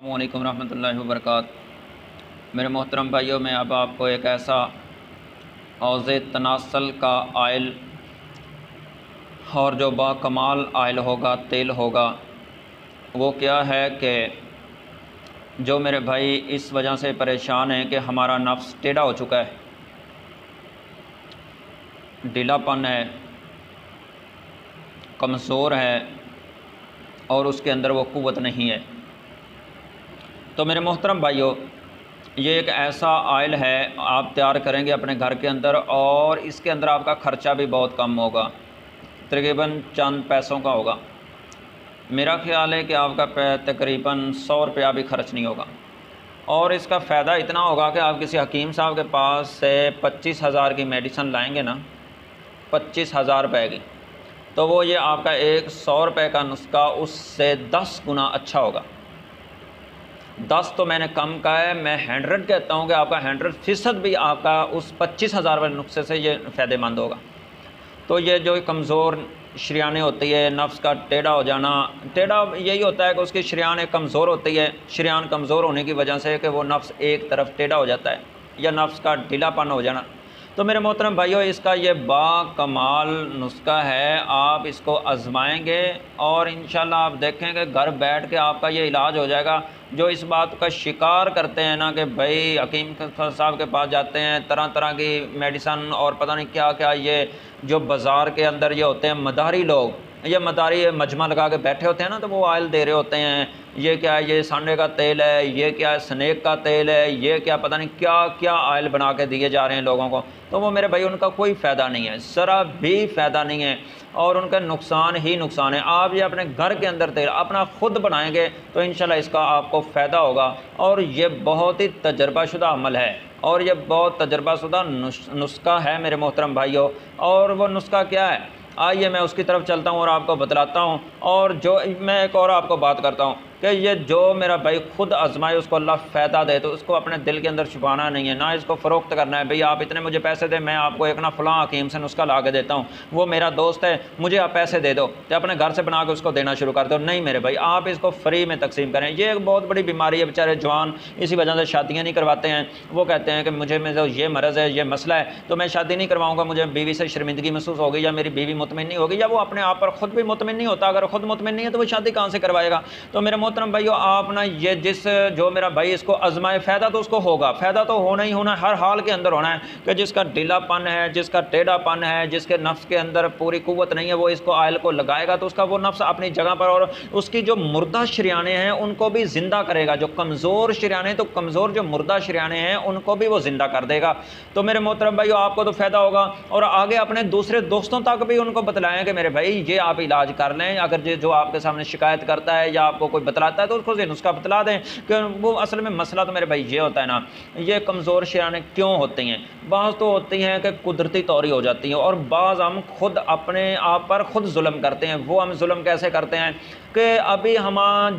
अस्सलामुअलैकुम रहमतुल्लाहि व बरकातुहू। मेरे मोहतरम भाइयों, मैं अब आपको एक ऐसा औज़े तनासल का आयल और जो बाकमाल आयल होगा, तेल होगा, वो क्या है कि जो मेरे भाई इस वजह से परेशान हैं कि हमारा नफ्स टेढ़ा हो चुका है, ढीलापन है, कमज़ोर है और उसके अंदर वो क़ुव्वत नहीं है। तो मेरे मोहतरम भाइयों, ये एक ऐसा आयल है, आप तैयार करेंगे अपने घर के अंदर और इसके अंदर आपका ख़र्चा भी बहुत कम होगा, तकरीबन चंद पैसों का होगा। मेरा ख़्याल है कि आपका तकरीबन 100 रुपया भी खर्च नहीं होगा और इसका फ़ायदा इतना होगा कि आप किसी हकीम साहब के पास से 25,000 की मेडिसिन लाएंगे ना, 25,000 रुपये की, तो वो ये आपका एक 100 रुपये का नुस्खा उससे 10 गुना अच्छा होगा। 10 तो मैंने कम कहा है, मैं 100 कहता हूँ कि आपका 100% भी आपका उस 25,000 वाले नुस्खे से ये फ़ायदेमंद होगा। तो ये जो कमज़ोर शरियानें होती है, नफ्स का टेढ़ा हो जाना, टेढ़ा यही होता है कि उसकी शरियानें कमज़ोर होती है। शरियान कमज़ोर होने की वजह से कि वो नफ्स एक तरफ टेढ़ा हो जाता है या नफ्स का ढीलापन हो जाना। तो मेरे मोहतरम भाइयों, इसका ये बाकमाल नुस्खा है, आप इसको आजमाएंगे और इंशाल्लाह आप देखेंगे घर बैठ के आपका ये इलाज हो जाएगा। जो इस बात का शिकार करते हैं ना कि भाई हकीम साहब के पास जाते हैं, तरह तरह की मेडिसन और पता नहीं क्या क्या, ये जो बाज़ार के अंदर ये होते हैं मदारी लोग, ये मदारी मजमा लगा के बैठे होते हैं ना, तो वो ऑयल दे रहे होते हैं, ये क्या है, ये सांडे का तेल है, ये क्या है, स्नेक का तेल है, ये क्या पता नहीं क्या क्या ऑयल बना के दिए जा रहे हैं लोगों को। तो वो मेरे भाई उनका कोई फ़ायदा नहीं है, ज़रा भी फ़ायदा नहीं है और उनका नुकसान ही नुकसान है। आप ये अपने घर के अंदर तेल अपना ख़ुद बनाएंगे तो इंशाल्लाह इसका आपको फ़ायदा होगा और ये बहुत ही तजर्बाशुदा अमल है और ये बहुत तजर्बाशुदा नुस्खा है मेरे मोहतरम भाइयों। और वो नुस्खा क्या है, आइए मैं उसकी तरफ चलता हूँ और आपको बतलाता हूँ। और जो मैं एक और आपको बात करता हूँ कि ये जो मेरा भाई ख़ुद आजमाए उसको अल्लाह फ़ायदा दे, तो उसको अपने दिल के अंदर छुपाना नहीं है, ना इसको फ़रोख्त करना है। भाई आप इतने मुझे पैसे दे, मैं आपको एक ना फ़लाँ हकीम से नुस्खा ला के देता हूँ, वो मेरा दोस्त है, मुझे आप पैसे दे दो, तो अपने घर से बना के उसको देना शुरू कर दो। नहीं मेरे भाई, आप इसको फ्री में तकसीम करें। ये एक बहुत बड़ी बीमारी है, बेचारे जवान इसी वजह से शादियाँ नहीं करवाते हैं। वो कहते हैं कि मुझे मेरा ये मरज़ है, ये मसला है, तो मैं शादी नहीं करवाऊँगा, मुझे बीवी से शर्मिंदगी महसूस होगी या मेरी बीवी मुतमिन नहीं होगी, या वो अपने आप पर ख़ुद भी मुतमिन नहीं होता। अगर ख़ुद मुतमिन नहीं है तो वो शादी कहाँ से करवाएगा। तो मेरे मोहतरम भाइयों, आप ना ये जो मेरा भाई इसको आजमाए, फ़ायदा तो उसको होगा, फ़ायदा तो होना ही होना, हर हाल के अंदर होना है कि जिसका ढीलापन है, जिसका टेढ़ापन है, जिसके नफ्स के अंदर पूरी कुव्वत नहीं है, वो इसको आयल को लगाएगा तो उसका वो नफ्स अपनी जगह पर, और उसकी जो मुर्दा शरियानें हैं उनको भी ज़िंदा करेगा। जो कमज़ोर शरियानें, तो कमज़ोर जो मुर्दा शरियानें हैं उनको भी वो ज़िंदा कर देगा। तो मेरे मोहतरम भाइयों, आपको तो फ़ायदा होगा और आगे अपने दूसरे दोस्तों तक भी उनको बतलाएं कि मेरे भाई ये आप इलाज कर लें। अगर जो आपके सामने शिकायत करता है या आपको कोई बतलाता है तो उसको नुस्खा बतला दें कि वो असल में मसला तो मेरे भाई ये होता है ना, ये कमज़ोर शरियानें क्यों होती हैं। बाज़ तो होती हैं कि कुदरती तौर ही हो जाती हैं और बाज़ हम खुद अपने आप पर खुद जुल्म करते हैं। वो हम जुल्म कैसे करते हैं कि अभी हम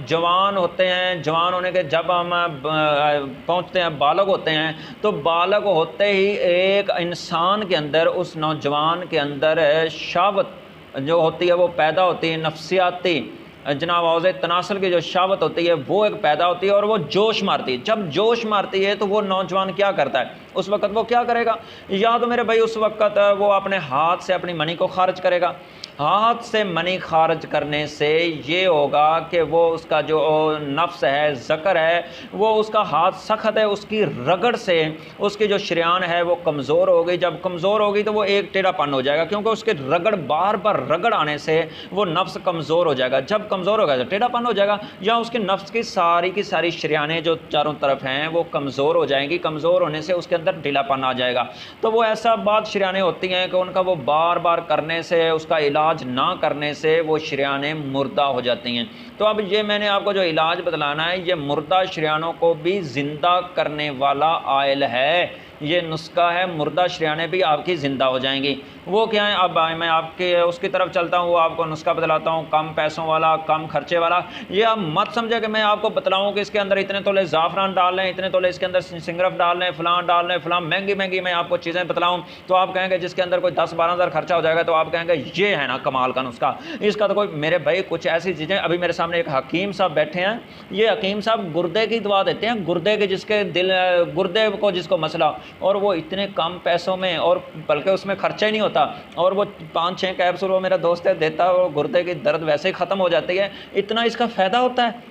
जवान होते हैं, जवान होने के जब हम पहुँचते हैं, बालग होते हैं, तो बालग होते ही एक इंसान के अंदर, उस नौजवान के अंदर शहावत जो होती है वो पैदा होती है, नफ्सियाती जनाब औज़े तनासल की जो शहावत होती है वो एक पैदा होती है और वो जोश मारती है। जब जोश मारती है तो वो नौजवान क्या करता है, उस वक़्त वो क्या करेगा, या तो मेरे भाई उस वक़्त वो अपने हाथ से अपनी मनी को खारिज करेगा। हाथ से मनी खारिज करने से ये होगा कि वो उसका जो नफ्स है, ज़कर है, वो उसका हाथ सख्त है, उसकी रगड़ से उसकी जो शरियान है वो कमज़ोर हो गई। जब कमज़ोर होगी तो वो एक टेढ़ापन हो जाएगा, क्योंकि उसके रगड़ बार बार रगड़ आने से वो नफ्स कमज़ोर हो जाएगा। जब कमज़ोर होगा तो टेढ़ापन हो जाएगा, या उसके नफ्स की सारी शरियानें जो चारों तरफ हैं वो कमज़ोर हो जाएंगी। कमज़ोर होने से उसके अंदर ढीलापन आ जाएगा। तो वो ऐसा बात शरियानें होती हैं कि उनका वो बार बार करने से, उसका इलाज ना करने से वो शरियानें मुर्दा हो जाती हैं। तो अब ये मैंने आपको जो इलाज बतलाना है, ये मुर्दा शरियानों को भी ज़िंदा करने वाला आयल है। ये नुस्खा है, मुर्दा शरियाने भी आपकी ज़िंदा हो जाएंगी। वो क्या है, अब मैं आपके उसकी तरफ चलता हूँ, वो आपको नुस्खा बतलाता हूँ, कम पैसों वाला, कम खर्चे वाला। ये आप मत समझे कि मैं आपको बतलाऊँ कि इसके अंदर इतने तोले ज़ाफ़रान डाल लें, इतने तोले इसके अंदर सिंगरफ डाल लें, फ़लाँ डाल लें, फ़लाँ महंगी महंगी मैं आपको चीज़ें बतलाऊँ तो आप कहेंगे जिसके अंदर कोई 10-12 हज़ार खर्चा हो जाएगा तो आप कहेंगे ये है ना कमाल का नुस्खा। इसका तो कोई, मेरे भाई कुछ ऐसी चीज़ें, अभी मेरे सामने एक हकीम साहब बैठे हैं, ये हकीम साहब गुर्दे की दवा देते हैं, गुर्दे के जिसके दिल, गुर्दे को जिसको मसला, और वो इतने कम पैसों में, और बल्कि उसमें खर्चा ही नहीं होता, और वो 5-6 कैप्सूल वो मेरा दोस्त है देता है, और गुर्दे की दर्द वैसे ही ख़त्म हो जाती है, इतना इसका फ़ायदा होता है।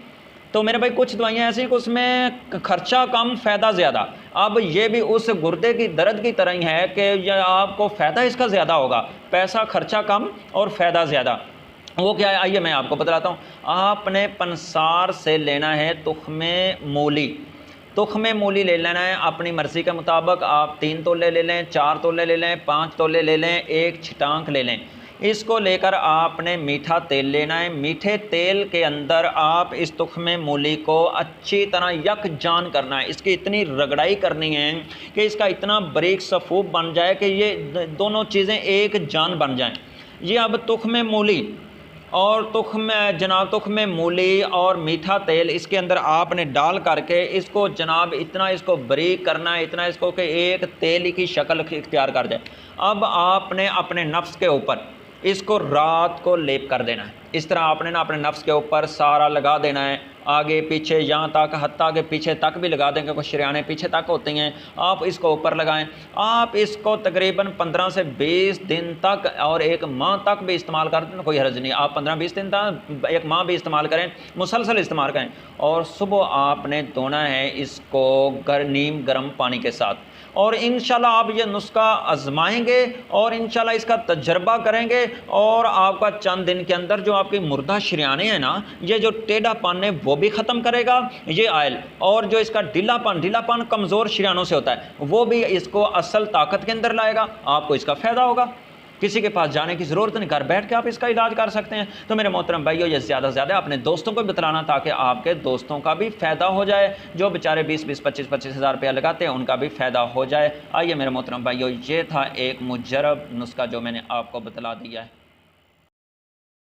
तो मेरे भाई कुछ दवाइयाँ ऐसी कि उसमें खर्चा कम फ़ायदा ज़्यादा। अब ये भी उस गुर्दे की दर्द की तरह ही है कि यह आपको फ़ायदा इसका ज़्यादा होगा, पैसा खर्चा कम और फ़ायदा ज़्यादा। वो क्या है, आइए मैं आपको बतलाता हूँ। आपने पंसार से लेना है तुख्मे मूली, तुख्मे मूली ले लेना है अपनी मर्ज़ी के मुताबिक। आप 3 तोले ले लें, 4 तोले ले लें, 5 तोले ले लें, 1 छिटांक ले लें। इसको लेकर आपने मीठा तेल लेना है। मीठे तेल के अंदर आप इस तुख्मे मूली को अच्छी तरह यकजान करना है, इसकी इतनी रगड़ाई करनी है कि इसका इतना बारीक सफ़ूफ बन जाए कि ये दोनों चीज़ें एक जान बन जाएं। ये अब तुख्मे मूली और तुख्मे मूली और मीठा तेल इसके अंदर आपने डाल करके इसको जनाब इतना इसको बारीक करना है, इतना इसको कि एक तेल की शक्ल इख्तियार कर जाए। अब आपने अपने नफ्स के ऊपर इसको रात को लेप कर देना है। इस तरह आपने ना अपने नफ्स के ऊपर सारा लगा देना है, आगे पीछे यहाँ तक, हत्ता के पीछे तक भी लगा देंगे, कुछ शरियाने पीछे तक होती हैं, आप इसको ऊपर लगाएं। आप इसको तकरीबन 15 से 20 दिन तक और 1 माह तक भी इस्तेमाल कर दें, कोई हर्ज नहीं। आप 15-20 दिन तक, 1 माह भी इस्तेमाल करें, मुसलसल इस्तेमाल करें। और सुबह आपने धोना है इसको नीम गर्म पानी के साथ, और इंशाल्लाह आप ये नुस्खा आजमाएंगे और इंशाल्लाह इसका तजर्बा करेंगे, और आपका चंद दिन के अंदर जो आपकी मुर्दा शरियाने हैं ना, ये जो टेढ़ापन है वो भी ख़त्म करेगा ये आयल, और जो इसका ढीलापन कमज़ोर शरियानों से होता है वो भी इसको असल ताकत के अंदर लाएगा। आपको इसका फ़ायदा होगा, किसी के पास जाने की ज़रूरत नहीं, घर बैठ के आप इसका इलाज कर सकते हैं। तो मेरे मोहतरम भाइयों, ये ज़्यादा से ज़्यादा अपने दोस्तों को बतलाना ताकि आपके दोस्तों का भी फ़ायदा हो जाए, जो बेचारे 20-20, 25-25 हज़ार रुपया लगाते हैं उनका भी फ़ायदा हो जाए। आइए मेरे मोहतरम भाइयों, ये था एक मुजरब नुस्खा जो मैंने आपको बतला दिया है।